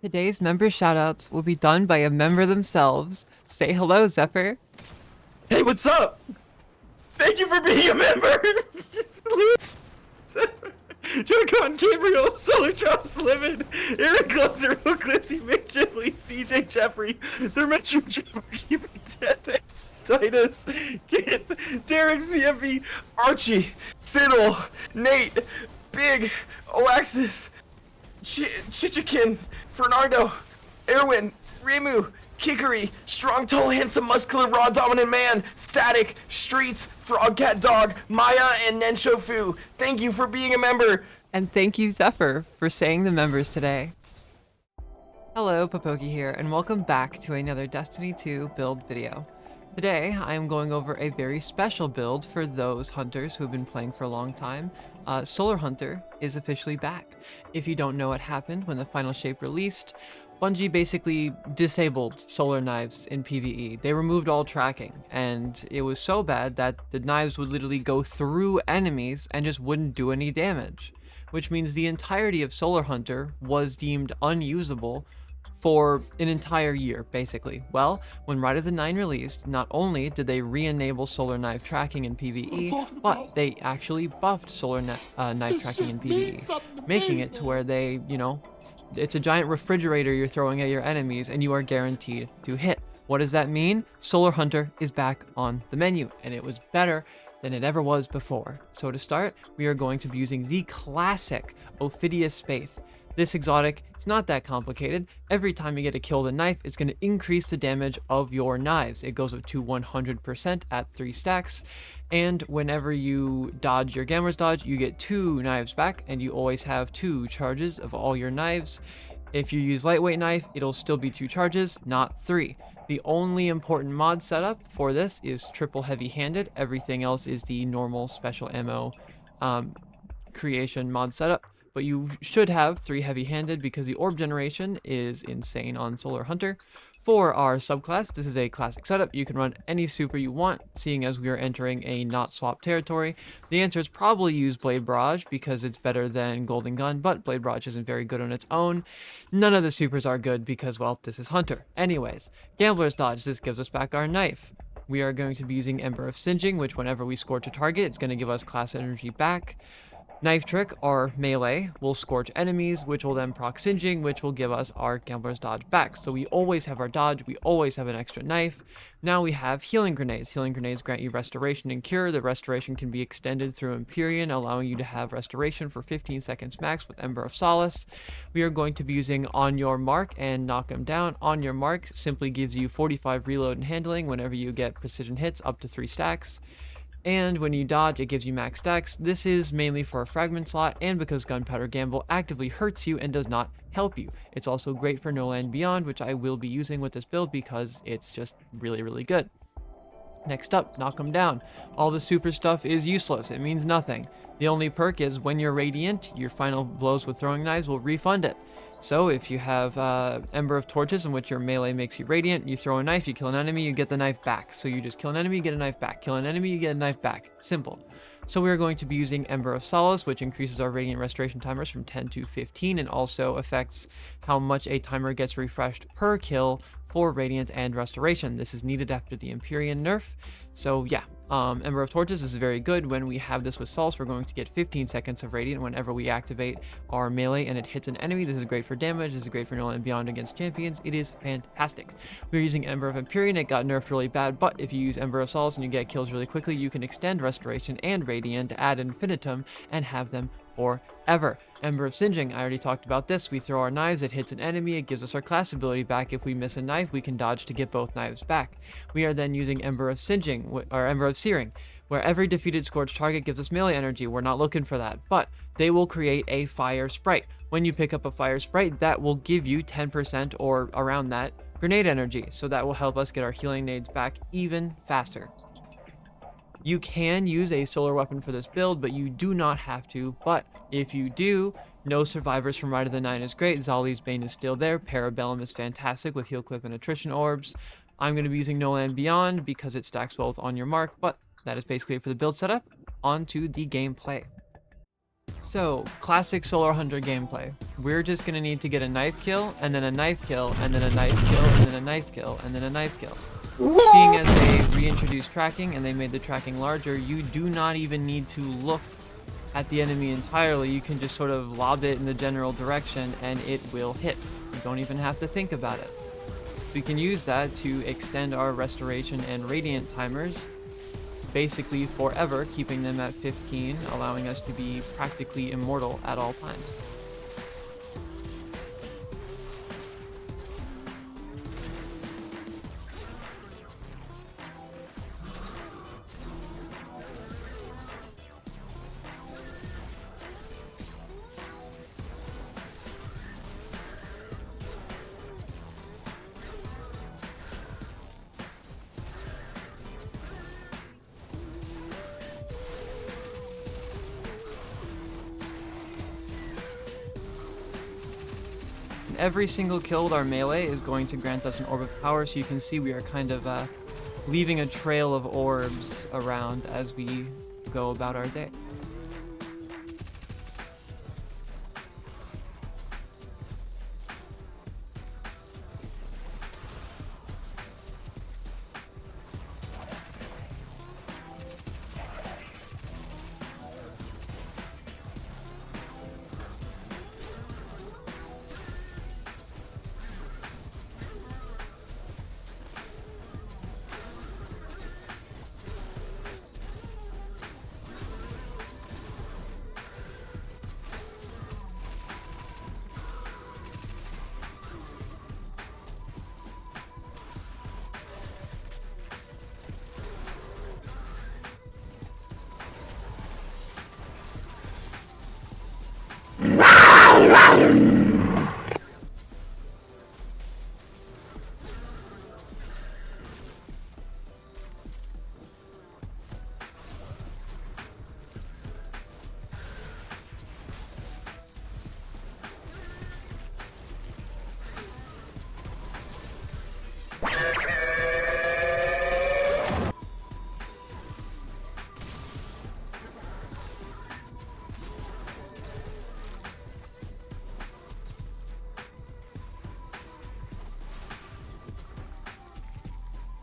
Today's member shoutouts will be done by a member themselves. Say hello, Zephyr. Hey, what's up? Thank you for being a member! Joe Gabriel, Solartron's Limit, Eric Glazer, Clissy, Mick Shipley, CJ Jeffrey, The Metro Trooper, Keeper Death, Titus, Kit, Derek CFE, Archie, Siddle, Nate, Big, Oaxis, Chichikin, Fernando, Erwin, Rimu, Kikari, Strong, Tall, Handsome, Muscular, Raw, Dominant Man, Static, Streets, Frogcat Dog, Maya, and Nenshofu. Thank you for being a member. And thank you, Zephyr, for saying the members today. Hello, Popoki here, and welcome back to another Destiny 2 build video. Today, I am going over a very special build for those hunters who have been playing for a long time. Solar Hunter is officially back. If you don't know what happened when the final shape released, Bungie basically disabled solar knives in PvE. They removed all tracking, and it was so bad that the knives would literally go through enemies and just wouldn't do any damage, which means the entirety of Solar Hunter was deemed unusable for an entire year, basically. Well, when Ride of the Nine released, not only did they re-enable solar knife tracking in PvE, but they actually buffed solar knife tracking in PvE, making it to where they, it's a giant refrigerator you're throwing at your enemies and you are guaranteed to hit. What does that mean? Solar Hunter is back on the menu, and it was better than it ever was before. So to start, we are going to be using the classic Ophidia Spathe. This exotic, it's not that complicated. Every time you get a kill with a knife, it's going to increase the damage of your knives. It goes up to 100% at 3 stacks. And whenever you dodge your Gambler's Dodge, you get 2 knives back, and you always have 2 charges of all your knives. If you use lightweight knife, it'll still be 2 charges, not 3. The only important mod setup for this is triple heavy-handed. Everything else is the normal special ammo creation mod setup. But you should have 3 heavy-handed because the orb generation is insane on Solar Hunter. For our subclass, this is a classic setup. You can run any super you want, seeing as we are entering a not swap territory. The answer is probably use Blade Barrage because it's better than Golden Gun, but Blade Barrage isn't very good on its own. None of the supers are good because, well, this is Hunter. Anyways, Gambler's Dodge, this gives us back our knife. We are going to be using Ember of Singeing, which whenever we scorch a target, it's going to give us class energy back. Knife Trick, our melee, will scorch enemies, which will then proc Singeing, which will give us our Gambler's Dodge back. So we always have our dodge, we always have an extra knife. Now we have Healing Grenades. Healing Grenades grant you Restoration and Cure. The Restoration can be extended through Empyrean, allowing you to have Restoration for 15 seconds max with Ember of Solace. We are going to be using On Your Mark and Knock 'em Down. On Your Mark simply gives you 45 reload and handling whenever you get precision hits up to 3 stacks. And when you dodge, it gives you max stacks. This is mainly for a fragment slot and because Gunpowder Gamble actively hurts you and does not help you. It's also great for No Land Beyond, which I will be using with this build because it's just really, really good. Next up, Knock 'em Down. All the super stuff is useless. It means nothing. The only perk is when you're Radiant, your final blows with throwing knives will refund it. So if you have Ember of Torches in which your melee makes you Radiant, you throw a knife, you kill an enemy, you get the knife back. So you just kill an enemy, you get a knife back. Kill an enemy, you get a knife back. Simple. So we are going to be using Ember of Solace, which increases our Radiant Restoration timers from 10 to 15 and also affects how much a timer gets refreshed per kill for Radiant and Restoration. This is needed after the Empyrean nerf. So yeah, Ember of Torches is very good. When we have this with Solace, we're going to get 15 seconds of Radiant whenever we activate our melee and it hits an enemy. This is great for damage. This is great for No Land Beyond against champions. It is fantastic. We're using Ember of Empyrean. It got nerfed really bad, but if you use Ember of Solace and you get kills really quickly, you can extend Restoration and Radiant, add Infinitum, and have them forever. Ember of Singeing, I already talked about this. We throw our knives, it hits an enemy, it gives us our class ability back. If we miss a knife, we can dodge to get both knives back. We are then using Ember of Singeing, or Ember of Searing, where every defeated scorched target gives us melee energy. We're not looking for that, but they will create a fire sprite. When you pick up a fire sprite, that will give you 10% or around that grenade energy, so that will help us get our healing nades back even faster. You can use a solar weapon for this build, but you do not have to. But if you do, No Survivors from Ride of the Nine is great. Zali's Bane is still there. Parabellum is fantastic with Heal Clip and Attrition Orbs. I'm going to be using No Land Beyond because it stacks well with On Your Mark, but that is basically it for the build setup. On to the gameplay. So, classic Solar Hunter gameplay. We're just gonna need to get a knife kill, and then a knife kill, and then a knife kill, and then a knife kill, and then a knife kill. Seeing as they reintroduced tracking and they made the tracking larger, you do not even need to look at the enemy entirely. You can just sort of lob it in the general direction and it will hit. You don't even have to think about it. We can use that to extend our restoration and radiant timers basically forever, keeping them at 15, allowing us to be practically immortal at all times. Every single kill with our melee is going to grant us an orb of power, so you can see we are kind of leaving a trail of orbs around as we go about our day.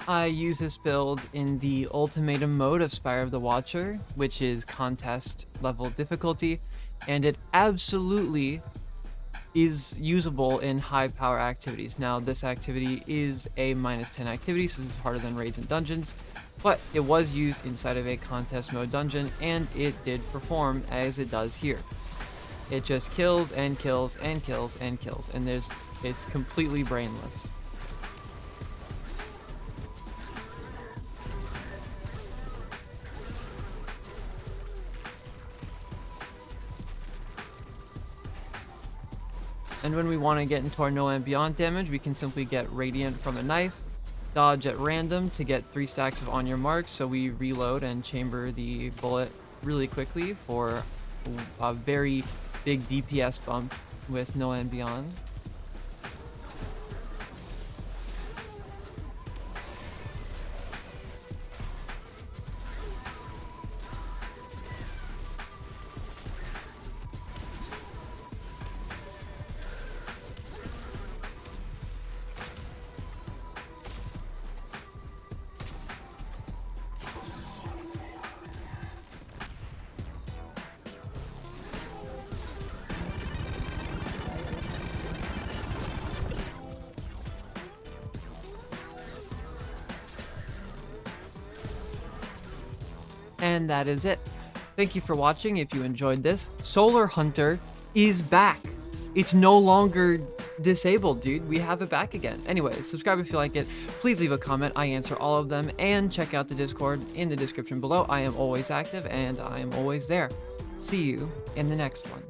I use this build in the ultimatum mode of Spire of the Watcher, which is contest level difficulty, and it absolutely is usable in high power activities. Now, this activity is a -10 activity, so this is harder than raids and dungeons, but it was used inside of a contest mode dungeon, and it did perform as it does here. It just kills and kills and kills and kills, and it's completely brainless. And when we want to get into our no and beyond damage, we can simply get Radiant from a knife, dodge at random to get 3 stacks of on your mark, so we reload and chamber the bullet really quickly for a very big DPS bump with no and beyond. And that is it. Thank you for watching. If you enjoyed this, Solar Hunter is back. It's no longer disabled, dude. We have it back again. Anyway, subscribe if you like it. Please leave a comment. I answer all of them. And check out the Discord in the description below. I am always active and I am always there. See you in the next one.